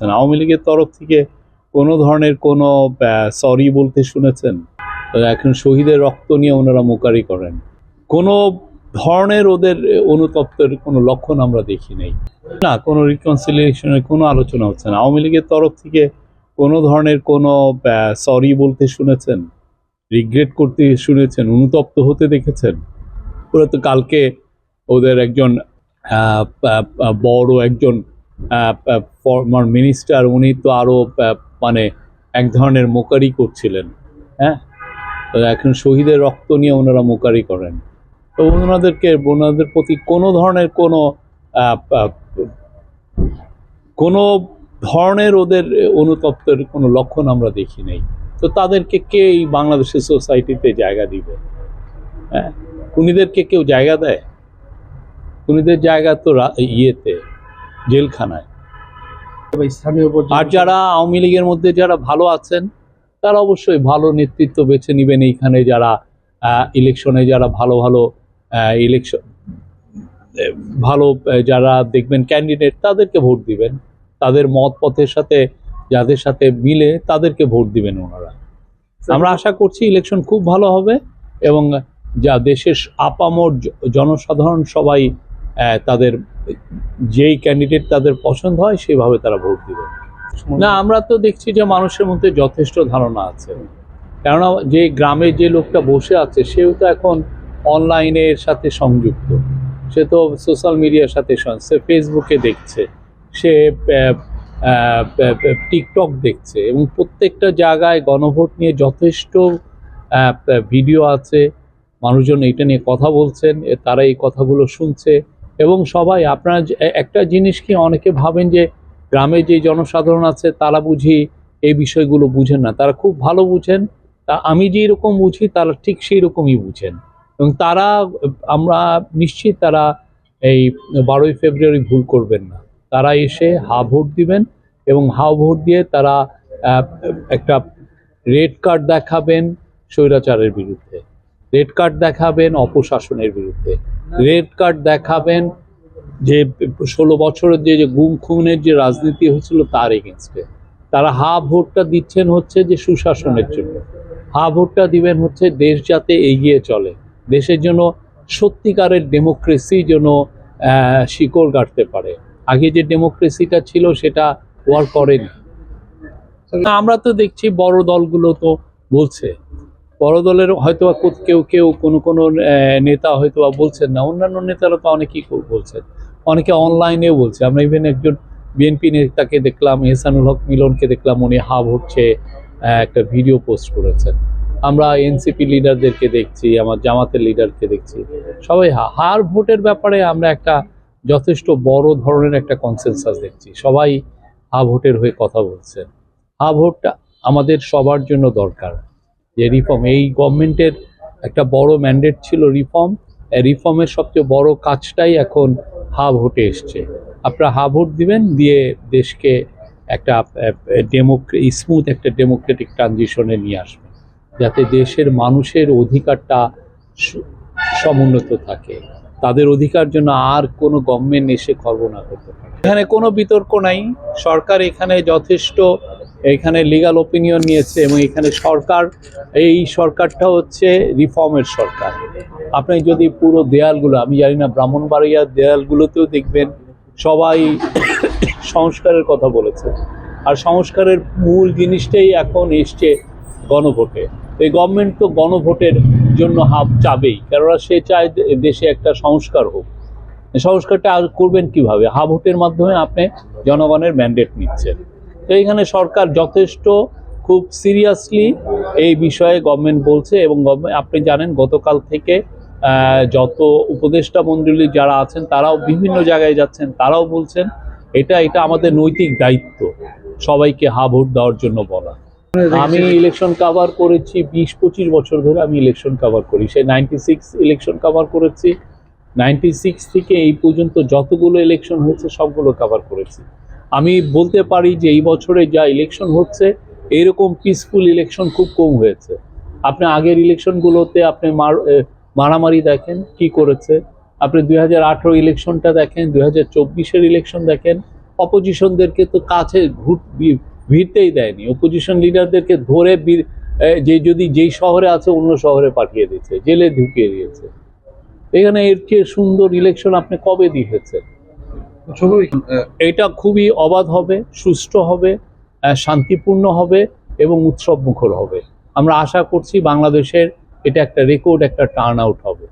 আওয়ামী লীগের তরফ থেকে কোনো ধরনের কোনো সরি বলতে শুনেছেন? এখন শহীদের রক্ত নিয়ে ওনারা মোকারি করেন, কোনো ধরনের ওদের অনুতপ্তের কোনো লক্ষণ আমরা দেখি নাই। না, কোনো রিকনসিলিয়েশনের কোনো আলোচনা হচ্ছে না। আওয়ামী লীগের তরফ থেকে কোনো ধরনের কোনো সরি বলতে শুনেছেন, রিগ্রেট করতে শুনেছেন, অনুতপ্ত হতে দেখেছেন? ওরা তো কালকে ওদের একজন বড় একজন ফর্মার মিনিস্টার, উনি তো আরো মানে এক ধরনের মোকারি করছিলেন। হ্যাঁ, তো এখন শহীদের রক্ত নিয়ে ওনারা মোকারি করেন, তো ওনাদের প্রতি কোনো ধরনের কোনো ধরনের ওদের অনুতপ্তের কোনো লক্ষণ আমরা দেখি নাই। তো তাদেরকে কে এই বাংলাদেশের সোসাইটিতে জায়গা দিবে? হ্যাঁ, খুনিদেরকে কেউ জায়গা দেয়? খুনিদের জায়গা তো ইয়েতে, জেলখানায়। আর যারা আওয়ামী লীগের মধ্যে যারা ভালো আছেন, তারা অবশ্যই ভালো নেতৃত্ব বেছে নেবেন এইখানে। যারা ইলেকশনে যারা ভালো ইলেকশন ভালো যারা দেখবেন ক্যান্ডিডেট, তাদেরকে ভোট দিবেন। তাদের মত পথের সাথে যাদের সাথে মিলে তাদেরকে ভোট দিবেন ওনারা। আমরা আশা করছি ইলেকশন খুব ভালো হবে এবং যা দেশের আপামর জনসাধারণ সবাই তাদের যেই ক্যান্ডিডেট তাদের পছন্দ হয় সেভাবে তারা ভোট দিবে। না, আমরা তো দেখছি যে মানুষের মধ্যে যথেষ্ট ধারণা আছে, কেননা যে গ্রামে যে লোকটা বসে আছে সেও তো এখন অনলাইনের সাথে সংযুক্ত, সে তো সোশ্যাল মিডিয়ার সাথে, সে ফেসবুকে দেখছে, সে টিকটক দেখছে, এবং প্রত্যেকটা জায়গায় গণভোট নিয়ে যথেষ্ট ভিডিও আছে, মানুষজন এটা নিয়ে কথা বলছেন, তারা এই কথাগুলো শুনছে। এবং সবাই, আপনারা একটা জিনিস কি অনেকে ভাবেন যে গ্রামে যে জনসাধারণ আছে তারা বুঝি এই বিষয়গুলো বুঝেন না, তারা খুব ভালো বুঝেন। তা আমি যেই রকম বুঝি তারা ঠিক সেই রকমই বুঝেন, এবং তারা, আমরা নিশ্চিত তারা এই 12ই ফেব্রুয়ারি ভুল করবেন না। তারা এসে হা ভোট দিবেন এবং হা ভোট দিয়ে তারা একটা রেড কার্ড দেখাবেন স্বৈরাচারের বিরুদ্ধে, রেড কার্ড দেখাবেন অপশাসনের বিরুদ্ধে, রেড কার্ড দেখাবেন যে 16 বছরের যে গুম খুনের যে রাজনীতি হয়েছিল তার এগেনস্টে। তারা হা ভোটটা দিচ্ছেন হচ্ছে যে সুশাসনের জন্য, হা ভোটটা দিবেন হচ্ছে দেশ যাতে এগিয়ে চলে, দেশের জন্য সত্যিকারের ডেমোক্রেসি যেন শিকড় গাড়তে পারে। আগে যে ডেমোক্রেসিটা ছিল সেটা ওয়ার্ক করেনি। আমরা তো দেখছি বড় দলগুলো তো বলছে, বড় দলের হয়তো কেউ কোনো নেতা হয়তো বলছেন না, অন্যান্য নেতারা তো অনেকেই বলছেন, অনেকে অনলাইনেও বলছে। আমরা ইভেন একজন বিএনপি নেতাকে দেখলাম, এহসানুল হক মিলনকে দেখলাম, উনি হা ভোটছে একটা ভিডিও পোস্ট করেছেন। আমরা এনসিপি লিডারদেরকে দেখছি, আমার জামাতের লিডারকে দেখছি, সবাই হার ভোটের ব্যাপারে আমরা একটা যথেষ্ট বড় ধরনের একটা কনসেনসাস দেখছি, সবাই হা ভোটের হয়ে কথা বলছেন। হা ভোটটা আমাদের সবার জন্য দরকার, যে রিফর্ম, এই গভর্নমেন্টের একটা বড় ম্যান্ডেট ছিল রিফর্ম, রিফর্মের সবচেয়ে বড় কাজটাই এখন হা ভোটে এসছে। আপনারা হা ভোট দিবেন, দিয়ে দেশকে একটা স্মুথ একটা ডেমোক্রেটিক ট্রানজিশনে নিয়ে আসবেন, যাতে দেশের মানুষের অধিকারটা সমুন্নত থাকে, তাদের অধিকার জন্য আর কোনো গভর্নমেন্ট এসে খর্ব না করতে পারে। এখানে কোনো বিতর্ক নাই, সরকার এখানে যথেষ্ট এখানে লিগ্যাল ওপিনিয়ন নিয়েছে, এবং এখানে সরকার, এই সরকারটা হচ্ছে রিফর্মের সরকার। আপনি যদি পুরো দেয়ালগুলো, আমি জানি না ব্রাহ্মণবাড়িয়ার দেয়ালগুলোতেও দেখবেন সবাই সংস্কারের কথা বলেছে, আর সংস্কারের মূল জিনিসটাই এখন এসছে গণভোটে। এই গভর্নমেন্ট তো গণভোটের জন্য চাবেই, কেননা সে চায় দেশে একটা সংস্কার হোক। সংস্কারটা আর করবেন কিভাবে? হা ভোটের মাধ্যমে আপনি জনগণের ম্যান্ডেট নিচ্ছেন। তো এখানে সরকার যথেষ্ট খুব সিরিয়াসলি এই বিষয়ে গভর্নমেন্ট বলছে, এবং আপনি জানেন গতকাল থেকে যত উপদেষ্টা মণ্ডলী যারা আছেন তারাও বিভিন্ন জায়গায় যাচ্ছেন, তারাও বলছেন এটা আমাদের নৈতিক দায়িত্ব সবাইকে হা ভোট দেওয়ার জন্য বলা। আমি ইলেকশন কভার করেছি 20-25 বছর ধরে, আমি ইলেকশন কভার করি, সে 96 ইলেকশন কভার করেছি, 96 থেকে এই পর্যন্ত যতগুলো ইলেকশন হয়েছে সবগুলো কভার করেছি। আমি বলতে পারি যে এই বছরে যা ইলেকশন হচ্ছে এরকম পিসফুল ইলেকশন খুব কম হয়েছে। আপনি আগের ইলেকশনগুলোতে আপনি মারামারি দেখেন কি করেছে, আপনি 2018 ইলেকশনটা দেখেন, 2024-এর ইলেকশন দেখেন, অপোজিশনদেরকে তো কাছে ভিড়তেই দেয়নি, অপোজিশন লিডারদেরকে ধরে যে যদি যেই শহরে আছে অন্য শহরে পাঠিয়ে দিয়েছে, জেলে ঢুকিয়ে দিয়েছে। এখানে এর চেয়ে সুন্দর ইলেকশন আপনি কবে দিয়েছেন? এটা খুবই অবাধ হবে, সুষ্ঠু হবে, শান্তিপূর্ণ হবে এবং উৎসব মুখর হবে। আমরা আশা করছি বাংলাদেশের এটা একটা রেকর্ড, একটা টার্ন আউট হবে।